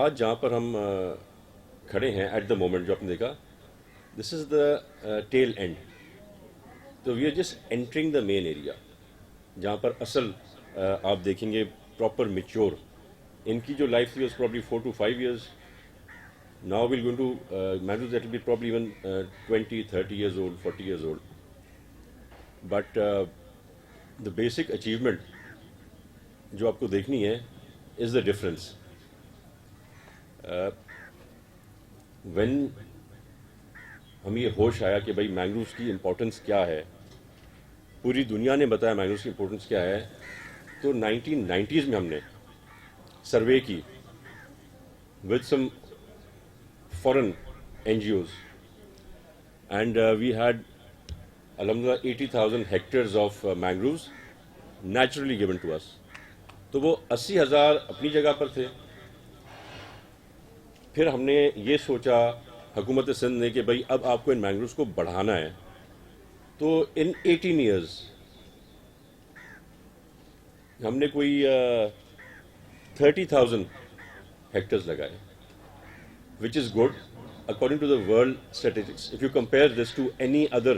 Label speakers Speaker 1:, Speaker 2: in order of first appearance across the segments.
Speaker 1: आज जहाँ पर हम खड़े हैं एट द मोमेंट, जो आपने देखा, this is the tail end. तो we are just entering the main area जहाँ पर असल आप देखेंगे प्रॉपर मिच्योर. इनकी जो लाइफ थी probably 4 to 5 years. Now we're going to mangroves that will be probably even 20, 30 years old, 40 years old. But the basic achievement जो आपको देखनी है is the difference. When हमें ये होश आया कि भाई मैंग्रोव्स की इम्पोर्टेंस क्या है, पूरी दुनिया ने बताया मैंग्रोव्स की इम्पोर्टेंस क्या है, तो 1990s में हमने सर्वे की with some foreign NGOs, and we had alhamdulillah 80,000 hectares of mangroves naturally given to us. तो वो 80,000 अपनी जगह पर थे. फिर हमने ये सोचा हुकूमत सिंध ने कि भाई अब आपको इन मैंग्रोव्स को बढ़ाना है. तो इन 18 years हमने कोई 30,000 हेक्टर्स लगाए, which is good according to the world statistics. If you compare this to any other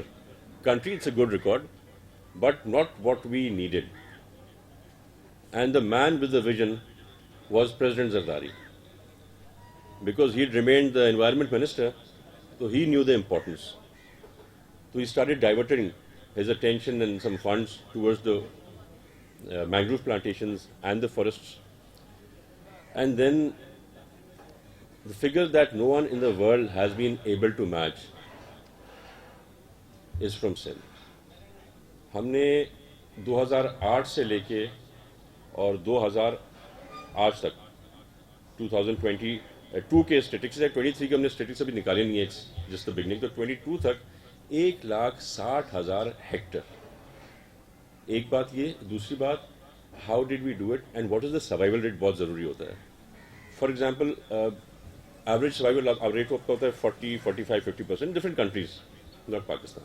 Speaker 1: country, it's a good record, but not what we needed. And the man with the vision was President Zardari, because he had remained the environment minister, so he knew the importance. So he started diverting his attention and some funds towards the mangrove plantations and the forests. And then the figure that no one in the world has been able to match is from Sindh. हमने 2008 से लेके और 2000 आज तक 2022 के statics है, 23 के हमने स्टेटिक्स अभी निकाले नहीं है, जस्ट द बिगनिंग. तो 22 तक 1,60,000 हेक्टर. एक बात ये. दूसरी बात, how did we do it and what is the survival rate, बहुत ज़रूरी होता है. For example, average survival rate आपका होता है 40, 45, 50%. Different countries, not Pakistan.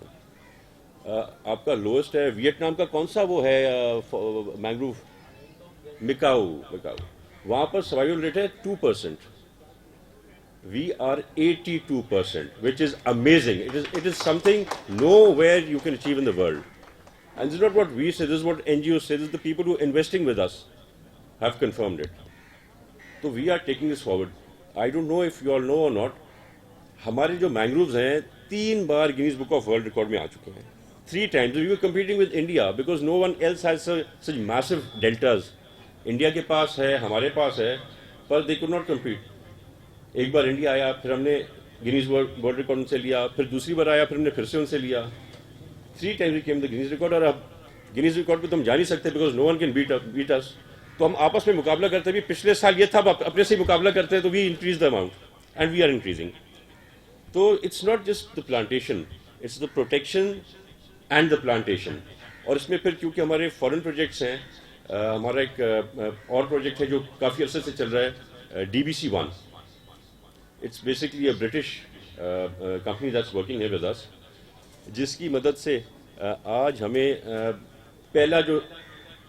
Speaker 1: आपका लोएस्ट है वियतनाम का. कौन सा वो है मैंग्रोव, मिकाऊ. वहाँ पर सर्वाइवल रेट है 2%. We are 82%, which is amazing. It is something nowhere you can achieve in the world. And this is not what we say, this is what NGOs say, this is the people who are investing with us have confirmed it. So we are taking this forward. I don't know if you all know or not, हमारे जो mangroves हैं 3 बार Guinness book of world record में आ चुके हैं. 3 times. We were competing with India because no one else has such massive deltas. India के पास है, हमारे पास है, पर they could not compete. एक बार इंडिया आया, फिर हमने गिनीज वर्ल्ड रिकॉर्ड उनसे लिया, फिर दूसरी बार आया, फिर हमने फिर से उनसे लिया. 3 times we came the Guinness record. और अब गिनीज रिकॉर्ड पे तो हम जा नहीं सकते because no one can beat us. तो हम आपस में मुकाबला करते भी. पिछले साल ये था, अब अपने से मुकाबला करते हैं, तो we increase the amount and we are increasing. तो it's not just the plantation, it's the protection and the plantation. और इसमें फिर क्योंकि हमारे फॉरेन प्रोजेक्ट्स हैं, हमारा एक और प्रोजेक्ट है जो काफ़ी अरसे से चल रहा है, DBC1. It's basically a British company that's working here with us, जिसकी मदद से आज हमें पहला जो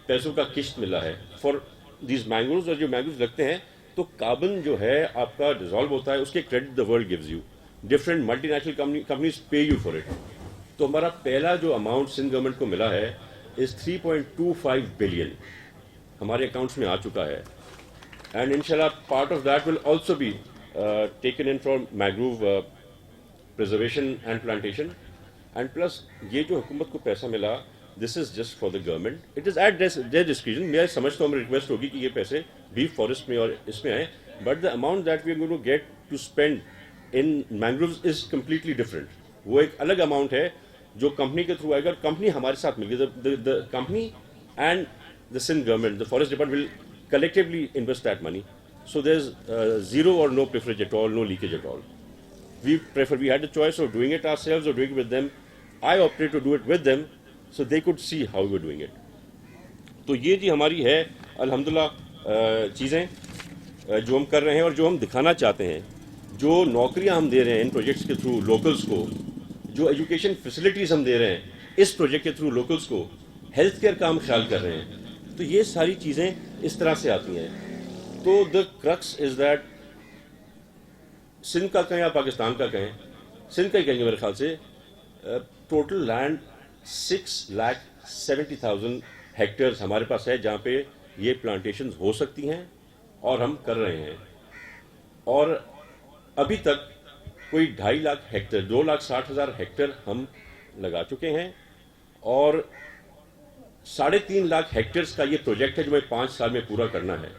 Speaker 1: पैसों का किश्त मिला है फॉर दीज मैंग्रोव्स. और जो मैंग्रोव्स लगते हैं तो कार्बन जो है आपका डिजॉल्व होता है, उसके credit the world gives you. Different multinational companies पे यू फॉर इट. तो हमारा पहला जो अमाउंट सिंध गवर्नमेंट को मिला है इज 3.25 बिलियन हमारे अकाउंट्स में आ चुका है. एंड इंशाल्लाह part of that will also be taken in from mangrove preservation and plantation. And plus ये जो हुकूमत को पैसा मिला, this is just for the government, it is at their discretion. मैं समझता हूँ, मेरी रिक्वेस्ट होगी कि ये पैसे भी फॉरेस्ट में और इसमें आए, but the amount that we are going to get to spend in mangroves is completely different. वो एक अलग अमाउंट है जो कंपनी के थ्रू आएगा. कंपनी हमारे साथ मिल गई, the company and the Sindh government, the forest department will collectively invest that money. So there's zero or no privilege at all, no leakage at all. We had the choice of doing it ourselves or doing it with them. I opted to do it with them so they could see how we're doing it. तो ये जी हमारी है अल्हम्दुलिल्लाह चीज़ें जो हम कर रहे हैं और जो हम दिखाना चाहते हैं. जो नौकरियां हम दे रहे हैं इन प्रोजेक्ट्स के थ्रू लोकल्स को, जो एजुकेशन फैसिलिटीज़ हम दे रहे हैं इस प्रोजेक्ट के थ्रू लोकल्स को, हेल्थ केयर का हम ख्याल कर रहे हैं, तो ये सारी चीज़ें इस तरह से आती हैं. तो the crux is that Sindh का कहें या पाकिस्तान का कहें, सिंध का ही कहेंगे मेरे ख्याल से, टोटल लैंड 6,70,000 हेक्टेयर्स हमारे पास है जहाँ पे ये प्लांटेशन हो सकती हैं और हम कर रहे हैं। और अभी तक कोई 2.5 लाख हेक्टेयर, 2,60,000 हेक्टेयर हम लगा चुके हैं और 3.5 लाख हेक्टेयर्स का ये प्रोजेक्ट है जो हमें 5 साल में पूरा करना है।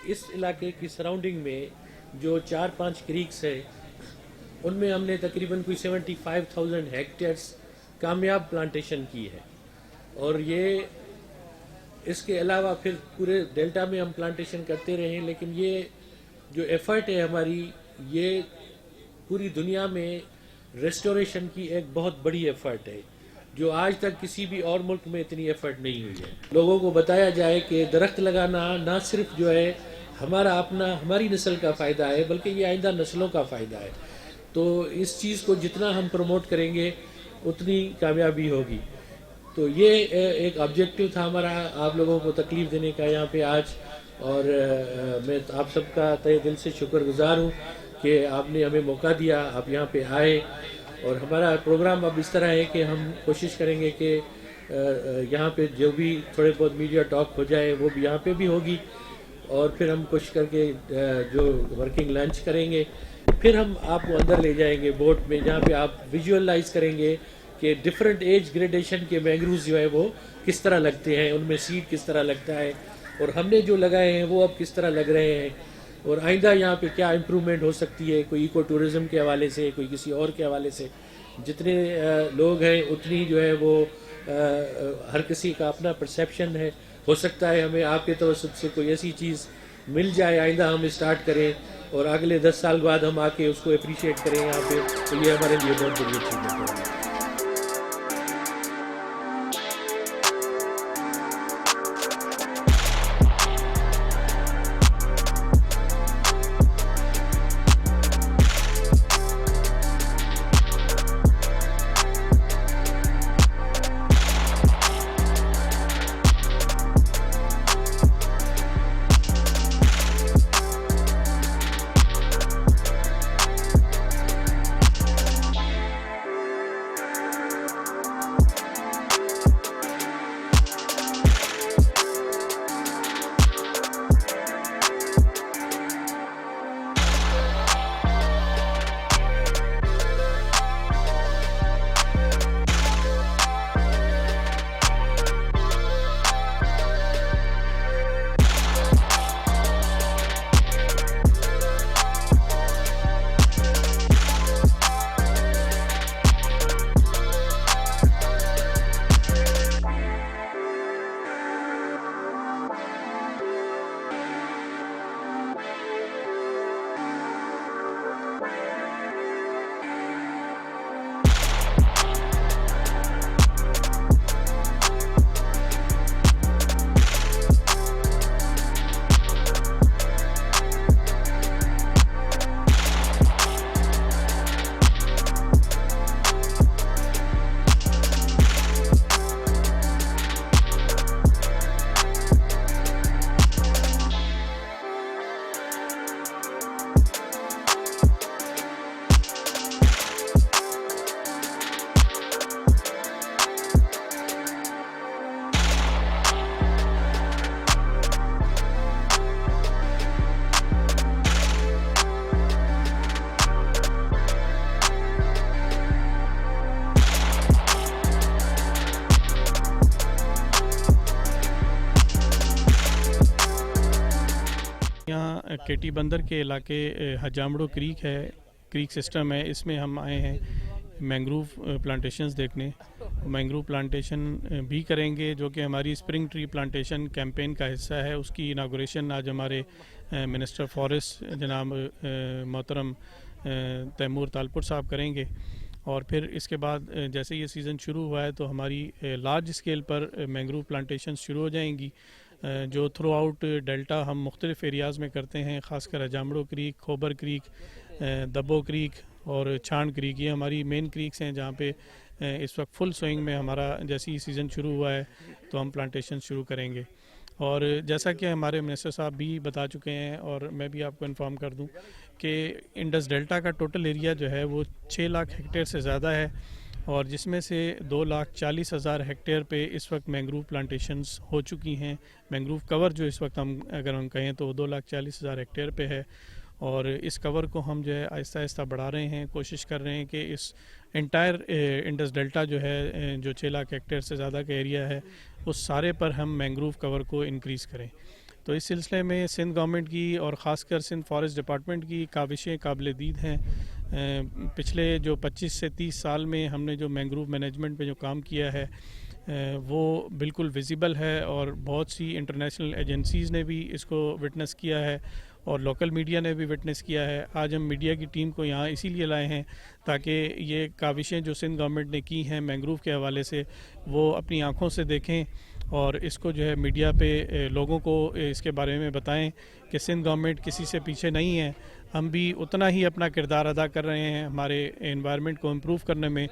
Speaker 2: इस इलाके की सराउंडिंग में जो 4-5 क्रीक्स है उनमें हमने तकरीबन कोई 75,000 हेक्टेयर्स कामयाब प्लांटेशन की है। और ये इसके अलावा फिर पूरे डेल्टा में हम प्लांटेशन करते रहे हैं, लेकिन ये जो एफर्ट है हमारी, ये पूरी दुनिया में रेस्टोरेशन की एक बहुत बड़ी एफर्ट है जो आज तक किसी भी और मुल्क में इतनी एफर्ट नहीं हुई है। लोगों को बताया जाए कि दरख्त लगाना ना सिर्फ जो है हमारा अपना हमारी नस्ल का फ़ायदा है बल्कि ये आइंदा नस्लों का फ़ायदा है। तो इस चीज़ को जितना हम प्रमोट करेंगे उतनी कामयाबी होगी। तो ये एक ऑब्जेक्टिव था हमारा, आप लोगों को तकलीफ़ देने का यहाँ पे आज। और मैं आप सबका तहे दिल से शुक्रगुजार हूँ कि आपने हमें मौका दिया, आप यहाँ पे आए। और हमारा प्रोग्राम अब इस तरह है कि हम कोशिश करेंगे कि यहाँ पे जो भी थोड़े बहुत मीडिया टॉक हो जाए वो भी यहाँ पे भी होगी। और फिर हम कोशिश करके जो वर्किंग लंच करेंगे, फिर हम आपको अंदर ले जाएंगे बोट में जहाँ पे आप विजुअलाइज करेंगे कि डिफरेंट एज ग्रेडेशन के मैंग्रोव्स जो है वो किस तरह लगते हैं, उनमें सीड किस तरह लगता है और हमने जो लगाए हैं वो अब किस तरह लग रहे हैं और आइंदा यहाँ पे क्या इम्प्रूवमेंट हो सकती है, कोई इको टूरिज़म के हवाले से, कोई किसी और के हवाले से। जितने लोग हैं उतनी जो है वो हर किसी का अपना परसेप्शन है। हो सकता है हमें आपके तवज्जुह से कोई ऐसी चीज़ मिल जाए, आइंदा हम स्टार्ट करें और अगले 10 साल बाद हम आके उसको अप्रिशिएट करें यहाँ पे, तो ये हमारे लिए बहुत बड़ी अचीवमेंट है।
Speaker 3: यहाँ केटी बंदर के इलाके हजामड़ो क्रीक है, क्रीक सिस्टम है, इसमें हम आए हैं मैंग्रोव प्लांटेशंस देखने। मैंग्रोव प्लांटेशन भी करेंगे जो कि हमारी स्प्रिंग ट्री प्लांटेशन कैंपेन का हिस्सा है। उसकी इनागोरेशन आज हमारे मिनिस्टर फॉरेस्ट जनाब मोहतरम तैमूर तालपुर साहब करेंगे। और फिर इसके बाद जैसे ये सीज़न शुरू हुआ है तो हमारी लार्ज स्केल पर मैंग्रोव प्लांटेशन शुरू हो जाएंगी जो थ्रू आउट डेल्टा हम मुख्तलिफ़ एरियाज़ में करते हैं, ख़ासकर हजामड़ो क्रीक, खोबर क्रीक, दब्बो क्रीक और छान क्रीक। ये हमारी मेन क्रीक्स हैं जहाँ पे इस वक्त फुल स्विंग में हमारा जैसे ही सीज़न शुरू हुआ है तो हम प्लांटेशन शुरू करेंगे। और जैसा कि हमारे मिनिस्टर साहब भी बता चुके हैं और मैं भी आपको इन्फॉर्म कर दूं कि इंडस डेल्टा का टोटल एरिया जो है वो 6 लाख हेक्टेयर से ज़्यादा है और जिसमें से 2,40,000 हेक्टेयर पे इस वक्त मैंग्रोव प्लांटेशंस हो चुकी हैं। मैंग्रोव कवर जो इस वक्त अगर हम कहें तो 2,40,000 हेक्टेयर पे है और इस कवर को हम जो है आहिस्ता आहिस्ता बढ़ा रहे हैं, कोशिश कर रहे हैं कि इस इंटायर इंडस डेल्टा जो है जो 6 लाख हेक्टेयर से ज़्यादा का एरिया है उस सारे पर हम मैंग्रोव कवर को इंक्रीज़ करें। तो इस सिलसिले में सिंध गवर्नमेंट की और ख़ासकर सिंध फॉरेस्ट डिपार्टमेंट की काविशें काबिल दीद हैं। पिछले जो 25 से 30 साल में हमने जो मैंग्रोव मैनेजमेंट पे जो काम किया है वो बिल्कुल विजिबल है और बहुत सी इंटरनेशनल एजेंसीज़ ने भी इसको विटनेस किया है और लोकल मीडिया ने भी विटनेस किया है। आज हम मीडिया की टीम को यहाँ इसीलिए लाए हैं ताकि ये काविशें जो सिंध गवर्नमेंट ने की हैं मैंग्रोव के हवाले से वो अपनी आँखों से देखें और इसको जो है मीडिया पे लोगों को इसके बारे में बताएं कि सिंध गवर्नमेंट किसी से पीछे नहीं है। हम भी उतना ही अपना किरदार अदा कर रहे हैं हमारे एनवायरनमेंट को इम्प्रूव करने में